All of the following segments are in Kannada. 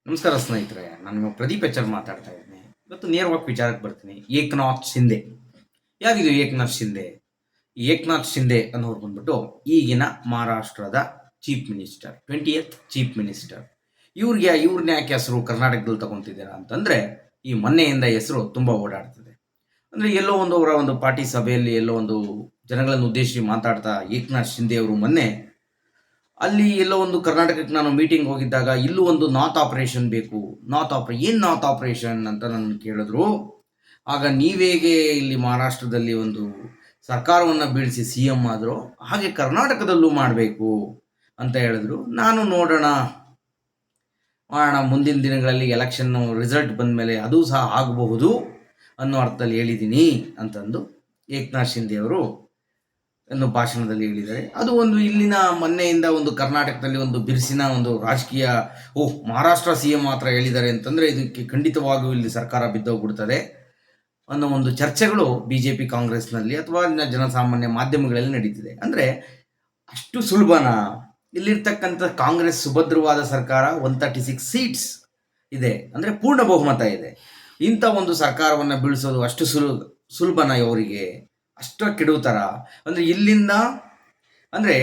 ನಮಸ್ಕಾರ ಸ್ನೇಹಿತರೆ, ನಾನು ನಿಮ್ಮ ಪ್ರದೀಪ್ ಎಚ್.ಆರ್ ಮಾತಾಡ್ತಾ ಇದ್ದೀನಿ. ಇವತ್ತು ನೇರವಾಗಿ ವಿಚಾರಕ್ಕೆ ಬರ್ತೀನಿ. ಏಕನಾಥ್ ಶಿಂದೆ. ಯಾರಿದು ಏಕನಾಥ್ ಶಿಂದೆ? ಈ ಏಕನಾಥ್ ಶಿಂದೆ ಅನ್ನೋರು ಬಂದ್ಬಿಟ್ಟು ಈಗಿನ ಮಹಾರಾಷ್ಟ್ರದ chief minister, 20th chief minister. ಇವ್ರನ್ನ ಯಾಕೆ ಹೆಸರು ಕರ್ನಾಟಕದಲ್ಲಿ ತಗೊಂತಿದ್ದೀರಾ ಅಂತಂದರೆ, ಈ ಮೊನ್ನೆಯಿಂದ ಹೆಸರು ತುಂಬ ಓಡಾಡ್ತದೆ. ಅಂದರೆ ಎಲ್ಲೋ ಒಂದು ಅವರ ಒಂದು ಪಾರ್ಟಿ ಸಭೆಯಲ್ಲಿ ಎಲ್ಲೋ ಒಂದು ಜನಗಳನ್ನು ಉದ್ದೇಶಿಸಿ ಮಾತಾಡ್ತಾ ಏಕನಾಥ್ ಶಿಂದೆ ಅವರು ಮೊನ್ನೆ ಅಲ್ಲಿ ಎಲ್ಲೋ ಒಂದು ಕರ್ನಾಟಕಕ್ಕೆ ನಾನು ಮೀಟಿಂಗ್ ಹೋಗಿದ್ದಾಗ ಇಲ್ಲೂ ಒಂದು ನಾರ್ತ್ ಆಪರೇಷನ್ ಬೇಕು, ಏನು ನಾರ್ತ್ ಆಪರೇಷನ್ ಅಂತ ನನ್ನ ಕೇಳಿದ್ರು. ಆಗ ನೀವೇಗೆ ಇಲ್ಲಿ ಮಹಾರಾಷ್ಟ್ರದಲ್ಲಿ ಒಂದು ಸರ್ಕಾರವನ್ನು ಬೀಳಿಸಿ ಸಿ ಎಂ ಆದರೂ ಹಾಗೆ ಕರ್ನಾಟಕದಲ್ಲೂ ಮಾಡಬೇಕು ಅಂತ ಹೇಳಿದ್ರು. ನಾನು ಮಾಡೋಣ ಮುಂದಿನ ದಿನಗಳಲ್ಲಿ ಎಲೆಕ್ಷನ್ ರಿಸಲ್ಟ್ ಬಂದ ಮೇಲೆ ಅದು ಸಹ ಆಗಬಹುದು ಅನ್ನೋ ಅರ್ಥದಲ್ಲಿ ಹೇಳಿದ್ದೀನಿ ಅಂತಂದು ಏಕನಾಥ್ ಶಿಂದೆ ಅವರು ಅನ್ನೋ ಭಾಷಣದಲ್ಲಿ ಹೇಳಿದ್ದಾರೆ. ಅದು ಒಂದು ಇಲ್ಲಿನ ಮೊನ್ನೆಯಿಂದ ಒಂದು ಕರ್ನಾಟಕದಲ್ಲಿ ಒಂದು ಬಿರುಸಿನ ಒಂದು ರಾಜಕೀಯ, ಮಹಾರಾಷ್ಟ್ರ ಸಿ ಎಂ ಮಾತ್ರ ಹೇಳಿದ್ದಾರೆ ಅಂತಂದರೆ ಇದಕ್ಕೆ ಖಂಡಿತವಾಗಿಯೂ ಇಲ್ಲಿ ಸರ್ಕಾರ ಬಿದ್ದೋಗ್ಬಿಡ್ತದೆ ಅನ್ನೋ ಒಂದು ಚರ್ಚೆಗಳು ಬಿ ಜೆ ಪಿ ಕಾಂಗ್ರೆಸ್ನಲ್ಲಿ ಅಥವಾ ಜನಸಾಮಾನ್ಯ ಮಾಧ್ಯಮಗಳಲ್ಲಿ ನಡೀತಿದೆ. ಅಂದರೆ ಅಷ್ಟು ಸುಲಭನಾ? ಇಲ್ಲಿರ್ತಕ್ಕಂಥ ಕಾಂಗ್ರೆಸ್ ಸುಭದ್ರವಾದ ಸರ್ಕಾರ 136 ಸೀಟ್ಸ್ ಇದೆ, ಅಂದರೆ ಪೂರ್ಣ ಬಹುಮತ ಇದೆ. ಇಂಥ ಒಂದು ಸರ್ಕಾರವನ್ನು ಬೀಳಿಸೋದು ಅಷ್ಟು ಸುಲಭನ ಇವರಿಗೆ? ಅಷ್ಟು ಕೆಡುತ್ತರ? ಅಂದರೆ ಇಲ್ಲಿಂದ ಅಂದರೆ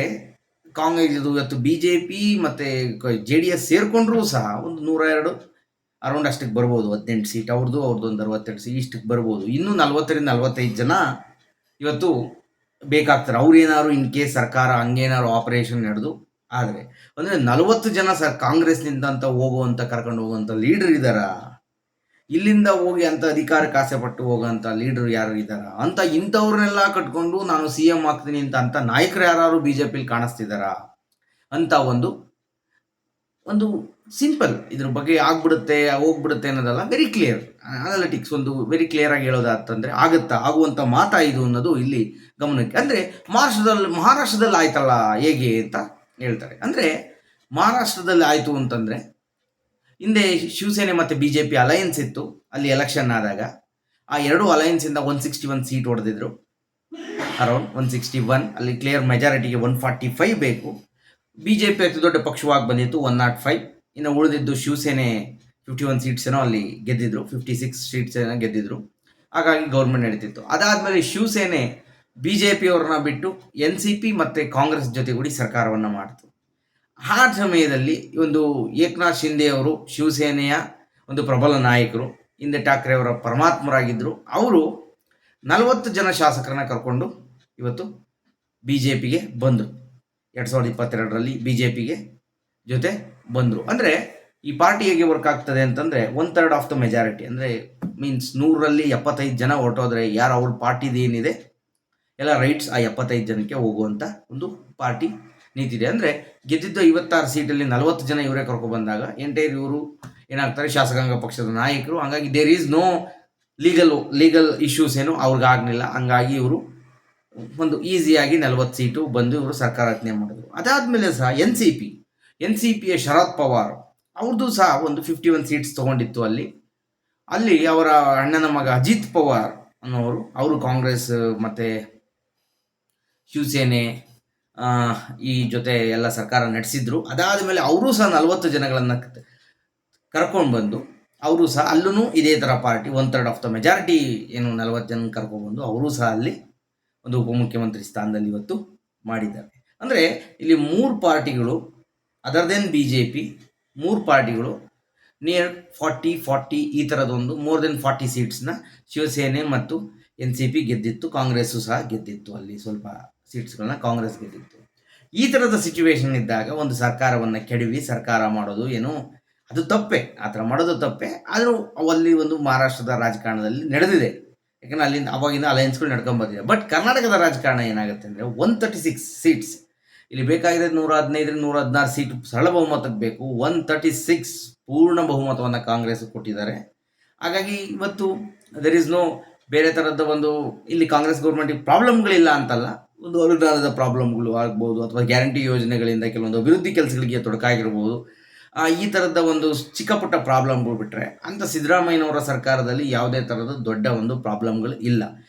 ಕಾಂಗ್ರೆಸ್ ಇದು ಇವತ್ತು ಬಿ ಜೆ ಪಿ ಮತ್ತು JDS ಸೇರಿಕೊಂಡ್ರೂ ಸಹ ಒಂದು 102 ಅರೌಂಡ್ ಅಷ್ಟಕ್ಕೆ ಬರ್ಬೋದು. 18 ಸೀಟ್ ಅವ್ರದ್ದು ಒಂದು 62 ಸೀಟ್ ಇಷ್ಟಕ್ಕೆ ಬರ್ಬೋದು. ಇನ್ನೂ 40ರಿಂದ 45 ಜನ ಇವತ್ತು ಬೇಕಾಗ್ತಾರೆ. ಅವ್ರೇನಾದ್ರು ಇನ್ ಕೇಸ್ ಸರ್ಕಾರ ಹಂಗೇನಾದ್ರು ಆಪರೇಷನ್ ನಡೆದು ಆದರೆ ಅಂದರೆ 40 ಜನ ಕಾಂಗ್ರೆಸ್ನಿಂದ ಅಂತ ಹೋಗುವಂಥ ಕರ್ಕೊಂಡು ಹೋಗುವಂಥ ಲೀಡರ್ ಇದ್ದಾರಾ? ಇಲ್ಲಿಂದ ಹೋಗಿ ಅಂತ ಅಧಿಕಾರಕ್ಕೆ ಆಸೆ ಪಟ್ಟು ಹೋಗೋಂಥ ಲೀಡರ್ ಯಾರು ಇದ್ದಾರಾ ಅಂತ? ಇಂಥವ್ರನ್ನೆಲ್ಲ ಕಟ್ಕೊಂಡು ನಾನು ಸಿ ಎಂ ಆಗ್ತೀನಿ ಅಂತ ನಾಯಕರು ಯಾರು ಬಿ ಜೆ ಪಿಲಿ ಕಾಣಿಸ್ತಿದ್ದಾರಾ ಅಂತ ಒಂದು ಒಂದು ಸಿಂಪಲ್ ಇದ್ರ ಬಗ್ಗೆ ಆಗ್ಬಿಡುತ್ತೆ ಹೋಗ್ಬಿಡುತ್ತೆ ಅನ್ನೋದಲ್ಲ, ವೆರಿ ಕ್ಲಿಯರ್ ಅನಾಲಿಟಿಕ್ಸ್ ಒಂದು ವೆರಿ ಕ್ಲಿಯರ್ ಆಗಿ ಹೇಳೋದಾತಂದರೆ ಆಗುವಂಥ ಮಾತಾ ಇದು ಅನ್ನೋದು ಇಲ್ಲಿ ಗಮನಕ್ಕೆ. ಅಂದರೆ ಮಹಾರಾಷ್ಟ್ರದಲ್ಲಿ ಆಯ್ತಲ್ಲ ಹೇಗೆ ಅಂತ ಹೇಳ್ತಾರೆ. ಅಂದರೆ ಮಹಾರಾಷ್ಟ್ರದಲ್ಲಿ ಆಯಿತು ಅಂತಂದರೆ ಹಿಂದೆ ಶಿವಸೇನೆ ಮತ್ತು ಬಿ ಜೆ ಪಿ ಅಲಯನ್ಸ್ ಇತ್ತು. ಅಲ್ಲಿ ಎಲೆಕ್ಷನ್ ಆದಾಗ ಆ ಎರಡು ಅಲಯನ್ಸಿಂದ 161 ಸೀಟ್ ಹೊಡೆದಿದ್ರು, ಅರೌಂಡ್ 161. ಅಲ್ಲಿ ಕ್ಲಿಯರ್ ಮೆಜಾರಿಟಿಗೆ 145 ಬೇಕು. ಬಿ ಜೆ ಪಿ ಅತಿ ದೊಡ್ಡ ಪಕ್ಷವಾಗಿ ಬಂದಿತ್ತು 105. ಇನ್ನು ಉಳಿದಿದ್ದು ಶಿವಸೇನೆ 51 ಸೀಟ್ಸ್ ಏನೋ ಅಲ್ಲಿ ಗೆದ್ದಿದ್ರು, 56 ಸೀಟ್ಸ್ ಏನೋ ಗೆದ್ದಿದ್ರು. ಹಾಗಾಗಿ ಗೌರ್ಮೆಂಟ್ ನಡೀತಿತ್ತು. ಅದಾದಮೇಲೆ ಶಿವಸೇನೆ ಬಿ ಜೆ ಪಿಯವ್ರನ್ನ ಬಿಟ್ಟು NCP ಮತ್ತು ಕಾಂಗ್ರೆಸ್ ಜೊತೆಗೂಡಿ ಸರ್ಕಾರವನ್ನು ಮಾಡ್ತು. ಆ ಸಮಯದಲ್ಲಿ ಒಂದು ಏಕನಾಥ್ ಶಿಂದೆ ಅವರು ಶಿವಸೇನೆಯ ಒಂದು ಪ್ರಬಲ ನಾಯಕರು, ಹಿಂದೆ ಠಾಕ್ರೆ ಅವರ ಪರಮಾತ್ಮರಾಗಿದ್ದರು. ಅವರು 40 ಜನ ಶಾಸಕರನ್ನ ಕರ್ಕೊಂಡು ಇವತ್ತು ಬಿ ಜೆ ಪಿಗೆ ಬಂದರು. 2022ರಲ್ಲಿ ಬಿ ಜೆ ಪಿಗೆ ಜೊತೆ ಬಂದರು. ಅಂದರೆ ಈ ಪಾರ್ಟಿ ಹೇಗೆ ವರ್ಕ್ ಆಗ್ತದೆ ಅಂತಂದರೆ 1/3 ಆಫ್ ದ ಮೆಜಾರಿಟಿ, ಅಂದರೆ ಮೀನ್ಸ್ 100ರಲ್ಲಿ 75 ಜನ ಹೊರಟೋದ್ರೆ ಯಾರು ಅವ್ರ ಪಾರ್ಟಿದು ಏನಿದೆ ಎಲ್ಲ ರೈಟ್ಸ್ ಆ 75 ಜನಕ್ಕೆ ಹೋಗುವಂಥ ಒಂದು ಪಾರ್ಟಿ ನೀತಿ ಇದೆ. ಅಂದರೆ ಗೆದ್ದಿದ್ದು 56 ಸೀಟಲ್ಲಿ 40 ಜನ ಇವರೇ ಕರ್ಕೊಬಂದಾಗ ಎಂಟೈರ್ ಇವರು ಏನಾಗ್ತಾರೆ ಶಾಸಕಾಂಗ ಪಕ್ಷದ ನಾಯಕರು. ಹಂಗಾಗಿ there is no legal issues ಏನು ಅವ್ರಿಗಾಗಲಿಲ್ಲ. ಹಂಗಾಗಿ ಇವರು ಒಂದು ಈಸಿಯಾಗಿ 40 ಸೀಟು ಬಂದು ಇವರು ಸರ್ಕಾರ ರಚನೆ ಮಾಡಿದ್ರು. ಅದಾದಮೇಲೆ ಸಹ ಎನ್ ಸಿ ಪಿಯ ಶರದ್ ಪವಾರ್ ಅವ್ರದ್ದು ಸಹ ಒಂದು 51 ಸೀಟ್ಸ್ ತೊಗೊಂಡಿತ್ತು. ಅಲ್ಲಿ ಅವರ ಅಣ್ಣನ ಮಗ ಅಜಿತ್ ಪವಾರ್ ಅನ್ನೋರು, ಅವರು ಕಾಂಗ್ರೆಸ್ ಮತ್ತು ಶಿವಸೇನೆ ಈ ಜೊತೆ ಎಲ್ಲ ಸರ್ಕಾರ ನಡೆಸಿದ್ರು. ಅದಾದ ಮೇಲೆ ಅವರು ಸಹ 40 ಜನಗಳನ್ನು ಕರ್ಕೊಂಡು ಬಂದು ಅವರು ಸಹ ಅಲ್ಲೂ ಇದೇ ಥರ ಪಾರ್ಟಿ 1/3 ಆಫ್ ದ ಮೆಜಾರಿಟಿ ಏನು 40 ಜನ ಕರ್ಕೊಂಡ್ಬಂದು ಅವರು ಸಹ ಅಲ್ಲಿ ಒಂದು ಉಪಮುಖ್ಯಮಂತ್ರಿ ಸ್ಥಾನದಲ್ಲಿ ಇವತ್ತು ಮಾಡಿದ್ದಾರೆ. ಅಂದರೆ ಇಲ್ಲಿ 3 ಪಾರ್ಟಿಗಳು other than B J P 3 ಪಾರ್ಟಿಗಳು ನಿಯರ್ 40 ಈ ಥರದೊಂದು ಮೋರ್ ದೆನ್ 40 ಸೀಟ್ಸ್ನ ಶಿವಸೇನೆ ಮತ್ತು NCP ಗೆದ್ದಿತ್ತು. ಕಾಂಗ್ರೆಸ್ಸು ಸಹ ಗೆದ್ದಿತ್ತು, ಅಲ್ಲಿ ಸ್ವಲ್ಪ ಸೀಟ್ಸ್ಗಳನ್ನ ಕಾಂಗ್ರೆಸ್ ಗೆದ್ದಿತ್ತು. ಈ ಥರದ ಸಿಚುವೇಶನ್ ಇದ್ದಾಗ ಒಂದು ಸರ್ಕಾರವನ್ನು ಕೆಡವಿ ಸರ್ಕಾರ ಮಾಡೋದು ಏನು ಅದು ತಪ್ಪೆ, ಆ ಥರ ಮಾಡೋದು ತಪ್ಪೆ. ಆದರೂ ಅಲ್ಲಿ ಒಂದು ಮಹಾರಾಷ್ಟ್ರದ ರಾಜಕಾರಣದಲ್ಲಿ ನಡೆದಿದೆ, ಯಾಕಂದರೆ ಅಲ್ಲಿಂದ ಅವಾಗಿಂದ ಅಲಯನ್ಸ್ಗಳು ನಡ್ಕೊಂಬಂದಿದೆ. ಬಟ್ ಕರ್ನಾಟಕದ ರಾಜಕಾರಣ ಏನಾಗುತ್ತೆ ಅಂದರೆ 136 ಸೀಟ್ಸ್ ಇಲ್ಲಿ ಬೇಕಾಗಿದೆ. 115ರಿಂದ 116 ಸೀಟು ಸರಳ ಬಹುಮತಕ್ಕೆ ಬೇಕು. 136 ಪೂರ್ಣ ಬಹುಮತವನ್ನು ಕಾಂಗ್ರೆಸ್ ಕೊಟ್ಟಿದ್ದಾರೆ. ಹಾಗಾಗಿ ಇವತ್ತು ದೆರ್ ಇಸ್ ನೋ ಬೇರೆ ಥರದ ಒಂದು ಇಲ್ಲಿ ಕಾಂಗ್ರೆಸ್ ಗೌರ್ಮೆಂಟಿಗೆ ಪ್ರಾಬ್ಲಮ್ಗಳಿಲ್ಲ ಅಂತಲ್ಲ, ಒಂದು ಅನುದಾನದ ಪ್ರಾಬ್ಲಮ್ಗಳು ಆಗ್ಬೋದು ಅಥವಾ ಗ್ಯಾರಂಟಿ ಯೋಜನೆಗಳಿಂದ ಕೆಲವೊಂದು ಅಭಿವೃದ್ಧಿ ಕೆಲಸಗಳಿಗೆ ತೊಡಕಾಗಿರ್ಬೋದು. ಈ ಥರದ ಒಂದು ಚಿಕ್ಕ ಪುಟ್ಟ ಪ್ರಾಬ್ಲಮ್ಗಳು ಬಿಟ್ಟರೆ ಅಂತ ಸಿದ್ದರಾಮಯ್ಯನವರ ಸರ್ಕಾರದಲ್ಲಿ ಯಾವುದೇ ಥರದ ದೊಡ್ಡ ಒಂದು ಪ್ರಾಬ್ಲಮ್ಗಳು ಇಲ್ಲ.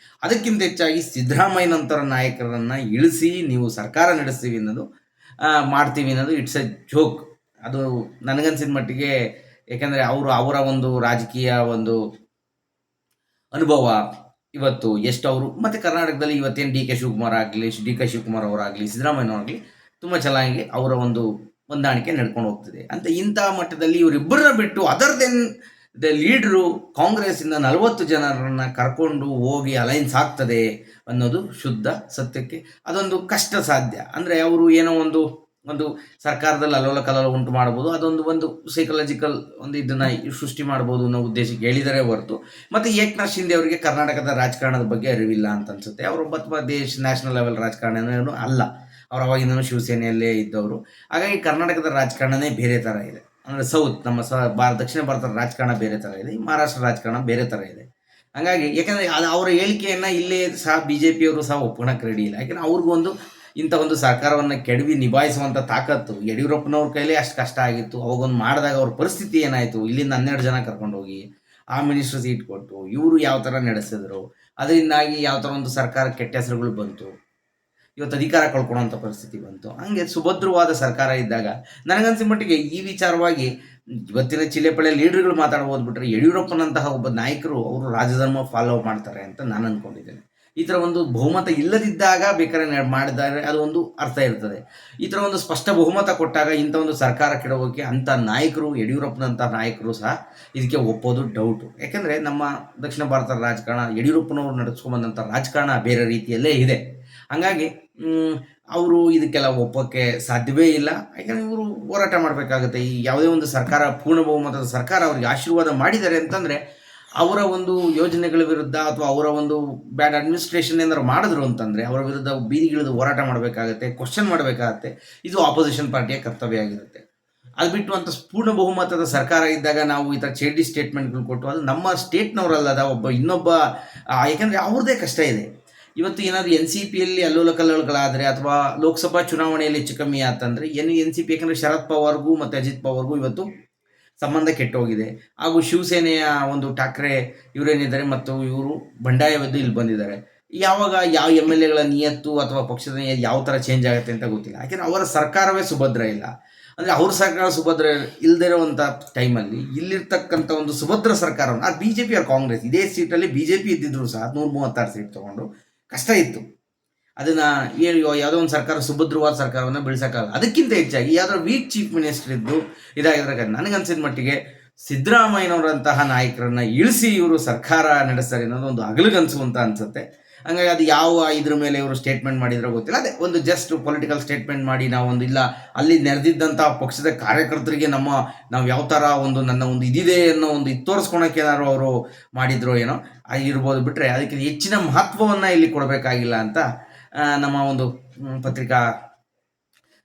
ಅದಕ್ಕಿಂತ ಹೆಚ್ಚಾಗಿ ಸಿದ್ದರಾಮಯ್ಯನಂತರ ನಾಯಕರನ್ನು ಇಳಿಸಿ ನೀವು ಸರ್ಕಾರ ನಡೆಸ್ತೀವಿ ಅನ್ನೋದು ಮಾಡ್ತೀವಿ ಅನ್ನೋದು ಇಟ್ಸ್ ಎ ಜೋಕ್. ಅದು ನನಗನ್ಸಿದ ಮಟ್ಟಿಗೆ ಯಾಕೆಂದರೆ ಅವರ ಒಂದು ರಾಜಕೀಯ ಒಂದು ಅನುಭವ ಇವತ್ತು ಎಷ್ಟು ಅವರು ಮತ್ತು ಕರ್ನಾಟಕದಲ್ಲಿ ಇವತ್ತೇನು ಡಿ ಕೆ ಶಿವಕುಮಾರ್ ಅವರಾಗಲಿ ಸಿದ್ದರಾಮಯ್ಯನವರಾಗಲಿ ತುಂಬ ಚೆನ್ನಾಗಿ ಅವರ ಒಂದು ಹೊಂದಾಣಿಕೆ ನಡ್ಕೊಂಡು ಹೋಗ್ತಿದೆ ಅಂತ. ಇಂಥ ಮಟ್ಟದಲ್ಲಿ ಇವರಿಬ್ಬರನ್ನ ಬಿಟ್ಟು ಅದರ್ ದೆನ್ ದ ಲೀಡ್ರು ಕಾಂಗ್ರೆಸ್ಸಿಂದ 40 ಜನರನ್ನ ಕರ್ಕೊಂಡು ಹೋಗಿ ಅಲೈನ್ಸ್ ಆಗ್ತದೆ ಅನ್ನೋದು ಶುದ್ಧ ಸತ್ಯಕ್ಕೆ ಅದೊಂದು ಕಷ್ಟ ಸಾಧ್ಯ. ಅಂದರೆ ಅವರು ಏನೋ ಒಂದು ಸರ್ಕಾರದಲ್ಲಿ ಅಲ್ಲೋಲ ಕಲ್ಲೋಲ ಉಂಟು ಮಾಡ್ಬೋದು, ಅದೊಂದು ಸೈಕಲಾಜಿಕಲ್ ಒಂದು ಇದನ್ನು ಸೃಷ್ಟಿ ಮಾಡ್ಬೋದು ಅನ್ನೋ ಉದ್ದೇಶಕ್ಕೆ ಹೇಳಿದರೆ ಹೊರತು ಮತ್ತು ಏಕನಾಥ್ ಶಿಂದೆ ಅವರಿಗೆ ಕರ್ನಾಟಕದ ರಾಜಕಾರಣದ ಬಗ್ಗೆ ಅರಿವಿಲ್ಲ ಅಂತ ಅನ್ಸುತ್ತೆ. ಅವರೊಬ್ಬ ನ್ಯಾಷನಲ್ ಲೆವೆಲ್ ರಾಜಕಾರಣಿನೂ ಅಲ್ಲ, ಅವ್ರು ಅವಾಗಿಂದನೂ ಶಿವಸೇನೆಯಲ್ಲೇ ಇದ್ದವರು. ಹಾಗಾಗಿ ಕರ್ನಾಟಕದ ರಾಜಕಾರಣನೇ ಬೇರೆ ಥರ ಇದೆ. ಅಂದರೆ ಸೌತ್ ನಮ್ಮ ದಕ್ಷಿಣ ಭಾರತದ ರಾಜಕಾರಣ ಬೇರೆ ಥರ ಇದೆ, ಮಹಾರಾಷ್ಟ್ರ ರಾಜಕಾರಣ ಬೇರೆ ಥರ ಇದೆ. ಹಾಗಾಗಿ ಯಾಕೆಂದರೆ ಅದು ಅವರ ಹೇಳಿಕೆಯನ್ನು ಇಲ್ಲೇ ಸಹ BJP ಅವರು ಸಹ ಒಪ್ಕೊಳಕ್ಕೆ ರೆಡಿ ಇಲ್ಲ. ಯಾಕೆಂದರೆ ಅವ್ರಿಗೊಂದು ಇಂಥ ಒಂದು ಸರ್ಕಾರವನ್ನು ಕೆಡವಿ ನಿಭಾಯಿಸುವಂಥ ತಾಕತ್ತು ಯಡಿಯೂರಪ್ಪನವ್ರ ಕೈಲೇ ಅಷ್ಟು ಕಷ್ಟ ಆಗಿತ್ತು. ಅವಾಗೊಂದು ಮಾಡಿದಾಗ ಅವ್ರ ಪರಿಸ್ಥಿತಿ ಏನಾಯಿತು, ಇಲ್ಲಿಂದ 12 ಜನ ಕರ್ಕೊಂಡೋಗಿ ಆ ಮಿನಿಸ್ಟರ್ ಸೀಟ್ ಕೊಟ್ಟು ಇವರು ಯಾವ ಥರ ನಡೆಸಿದ್ರು, ಅದರಿಂದಾಗಿ ಯಾವ ಥರ ಒಂದು ಸರ್ಕಾರ ಕೆಟ್ಟ ಹೆಸರುಗಳು ಬಂತು, ಇವತ್ತು ಅಧಿಕಾರ ಕಳ್ಕೊಳ್ಳೋಂಥ ಪರಿಸ್ಥಿತಿ ಬಂತು. ಹಂಗೆ ಸುಭದ್ರವಾದ ಸರ್ಕಾರ ಇದ್ದಾಗ ನನಗನ್ಸಿದ ಮಟ್ಟಿಗೆ ಈ ವಿಚಾರವಾಗಿ ಇವತ್ತಿನ ಚಿಲೆಪಳೆ ಲೀಡರ್ಗಳು ಮಾತಾಡ್ಬೋದು ಬಿಟ್ಟರೆ ಯಡಿಯೂರಪ್ಪನಂತಹ ಒಬ್ಬ ನಾಯಕರು ಅವರು ರಾಜಧರ್ಮ ಫಾಲೋ ಮಾಡ್ತಾರೆ ಅಂತ ನಾನು ಅಂದ್ಕೊಂಡಿದ್ದೇನೆ. ಈ ಥರ ಒಂದು ಬಹುಮತ ಇಲ್ಲದಿದ್ದಾಗ ಬೇಕಾದ್ರೆ ಮಾಡಿದರೆ ಅದು ಒಂದು ಅರ್ಥ ಇರ್ತದೆ. ಈ ಥರ ಒಂದು ಸ್ಪಷ್ಟ ಬಹುಮತ ಕೊಟ್ಟಾಗ ಇಂಥ ಒಂದು ಸರ್ಕಾರ ಕೆಡೋಕ್ಕೆ ಅಂಥ ನಾಯಕರು ಯಡಿಯೂರಪ್ಪನಂಥ ನಾಯಕರು ಸಹ ಇದಕ್ಕೆ ಒಪ್ಪೋದು ಡೌಟು. ಯಾಕೆಂದರೆ ನಮ್ಮ ದಕ್ಷಿಣ ಭಾರತದ ರಾಜಕಾರಣ ಯಡಿಯೂರಪ್ಪನವರು ನಡೆಸ್ಕೊಂಬಂದಂಥ ರಾಜಕಾರಣ ಬೇರೆ ರೀತಿಯಲ್ಲೇ ಇದೆ. ಹಾಗಾಗಿ ಅವರು ಇದಕ್ಕೆಲ್ಲ ಒಪ್ಪೋಕ್ಕೆ ಸಾಧ್ಯವೇ ಇಲ್ಲ. ಯಾಕೆಂದರೆ ಇವರು ಹೋರಾಟ ಮಾಡಬೇಕಾಗುತ್ತೆ. ಈ ಯಾವುದೇ ಒಂದು ಸರ್ಕಾರ ಪೂರ್ಣ ಬಹುಮತದ ಸರ್ಕಾರ ಅವರಿಗೆ ಆಶೀರ್ವಾದ ಮಾಡಿದ್ದಾರೆ ಅಂತಂದರೆ ಅವರ ಒಂದು ಯೋಜನೆಗಳ ವಿರುದ್ಧ ಅಥವಾ ಅವರ ಒಂದು ಬ್ಯಾಡ್ ಅಡ್ಮಿನಿಸ್ಟ್ರೇಷನ್ ಏನಾದ್ರು ಮಾಡಿದ್ರು ಅಂತಂದರೆ ಅವರ ವಿರುದ್ಧ ಬೀದಿಗಿಳಿದು ಹೋರಾಟ ಮಾಡಬೇಕಾಗತ್ತೆ, ಕ್ವಶನ್ ಮಾಡಬೇಕಾಗತ್ತೆ. ಇದು ಆಪೋಸಿಷನ್ ಪಾರ್ಟಿಯ ಕರ್ತವ್ಯ ಆಗಿರುತ್ತೆ. ಅದು ಬಿಟ್ಟು ಅಂತ ಪೂರ್ಣ ಬಹುಮತದ ಸರ್ಕಾರ ಇದ್ದಾಗ ನಾವು ಈ ಥರ ಚೇಡಿ ಸ್ಟೇಟ್ಮೆಂಟ್ಗಳು ಕೊಟ್ಟು ಅದು ನಮ್ಮ ಸ್ಟೇಟ್ನವರಲ್ಲದ ಇನ್ನೊಬ್ಬ ಯಾಕೆಂದರೆ ಅವ್ರದ್ದೇ ಕಷ್ಟ ಇದೆ. ಇವತ್ತು ಏನಾದರೂ NCPಯಲ್ಲಿ ಅಲ್ಲೋಲ ಕಲ್ಲೋಲಗಳಾದರೆ ಅಥವಾ ಲೋಕಸಭಾ ಚುನಾವಣೆಯಲ್ಲಿ ಹೆಚ್ಚು ಕಮ್ಮಿ ಆತಂದರೆ NCP ಯಾಕಂದರೆ ಶರದ್ ಪವಾರ್ಗೂ ಮತ್ತು ಅಜಿತ್ ಪವಾರ್ಗೂ ಇವತ್ತು ಸಂಬಂಧ ಕೆಟ್ಟೋಗಿದೆ. ಹಾಗೂ ಶಿವಸೇನೆಯ ಒಂದು ಠಾಕ್ರೆ ಇವರೇನಿದ್ದಾರೆ ಮತ್ತು ಇವರು ಬಂಡಾಯವೆದ್ದು ಇಲ್ಲಿ ಬಂದಿದ್ದಾರೆ. ಯಾವಾಗ ಯಾವ MLAಗಳ ನಿಯತ್ತು ಅಥವಾ ಪಕ್ಷದ ಯಾವ ಥರ ಚೇಂಜ್ ಆಗುತ್ತೆ ಅಂತ ಗೊತ್ತಿಲ್ಲ. ಯಾಕೆಂದರೆ ಅವರ ಸರ್ಕಾರವೇ ಸುಭದ್ರ ಇಲ್ಲ. ಅಂದರೆ ಅವ್ರ ಸರ್ಕಾರ ಸುಭದ್ರ ಇಲ್ಲದಿರುವಂಥ ಟೈಮಲ್ಲಿ ಇಲ್ಲಿರ್ತಕ್ಕಂಥ ಒಂದು ಸುಭದ್ರ ಸರ್ಕಾರವನ್ನು ಅದು BJP ಅವ್ರ ಕಾಂಗ್ರೆಸ್ ಇದೇ ಸೀಟಲ್ಲಿ BJP ಇದ್ದಿದ್ರು ಸಹ 136 ಸೀಟ್ ತೊಗೊಂಡು ಕಷ್ಟ ಇತ್ತು. ಅದನ್ನು ಯಾವುದೋ ಒಂದು ಸರ್ಕಾರ ಸುಭದ್ರವಾದ ಸರ್ಕಾರವನ್ನು ಬೆಳೆಸೋಕ್ಕಾಗಲ್ಲ. ಅದಕ್ಕಿಂತ ಹೆಚ್ಚಾಗಿ ಯಾವುದೋ ವೀಕ್ ಚೀಫ್ ಮಿನಿಸ್ಟರ್ ಇದ್ದು ಇದಾಗಿದ್ರೆ ನನಗನ್ಸಿದ ಮಟ್ಟಿಗೆ ಸಿದ್ದರಾಮಯ್ಯನವರಂತಹ ನಾಯಕರನ್ನು ಇಳಿಸಿ ಇವರು ಸರ್ಕಾರ ನಡೆಸ್ತಾರೆ ಅನ್ನೋದು ಒಂದು ಹಗಲಿಗನ್ಸುವಂತ ಅನಿಸುತ್ತೆ. ಹಂಗಾಗಿ ಅದು ಯಾವ ಇದ್ರ ಮೇಲೆ ಇವರು ಸ್ಟೇಟ್ಮೆಂಟ್ ಮಾಡಿದ್ರೆ ಗೊತ್ತಿಲ್ಲ. ಅದೇ ಒಂದು ಜಸ್ಟ್ ಪೊಲಿಟಿಕಲ್ ಸ್ಟೇಟ್ಮೆಂಟ್ ಮಾಡಿ ನಾವೊಂದು ಇಲ್ಲ ಅಲ್ಲಿ ನೆರೆದಿದ್ದಂಥ ಪಕ್ಷದ ಕಾರ್ಯಕರ್ತರಿಗೆ ನಾವು ಯಾವ ಥರ ನನ್ನ ಒಂದು ಇದಿದೆ ಅನ್ನೋ ಒಂದು ತೋರಿಸ್ಕೊಳಕ್ಕೆ ಏನಾದ್ರು ಅವರು ಮಾಡಿದ್ರು ಏನೋ ಇರ್ಬೋದು. ಬಿಟ್ಟರೆ ಅದಕ್ಕೆ ಹೆಚ್ಚಿನ ಮಹತ್ವವನ್ನು ಇಲ್ಲಿ ಕೊಡಬೇಕಾಗಿಲ್ಲ ಅಂತ ನಮ್ಮ ಒಂದು ಪತ್ರಿಕಾ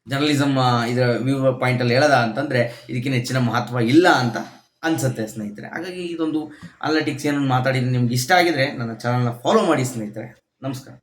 ಜರ್ನಲಿಸಮ್ ಇದರ ವ್ಯೂ ಪಾಯಿಂಟಲ್ಲಿ ಹೇಳೋದ ಅಂತಂದರೆ ಇದಕ್ಕಿಂತ ಹೆಚ್ಚಿನ ಮಹತ್ವ ಇಲ್ಲ ಅಂತ ಅನಿಸುತ್ತೆ ಸ್ನೇಹಿತರೆ. ಹಾಗಾಗಿ ಇದೊಂದು ಅನಲಿಟಿಕ್ಸ್ ಏನನ್ನು ಮಾತಾಡಿದ್ರೆ ನಿಮ್ಗೆ ಇಷ್ಟ ಆಗಿದರೆ ನನ್ನ ಚಾನಲ್ನ ಫಾಲೋ ಮಾಡಿ ಸ್ನೇಹಿತರೆ. ನಮಸ್ಕಾರ.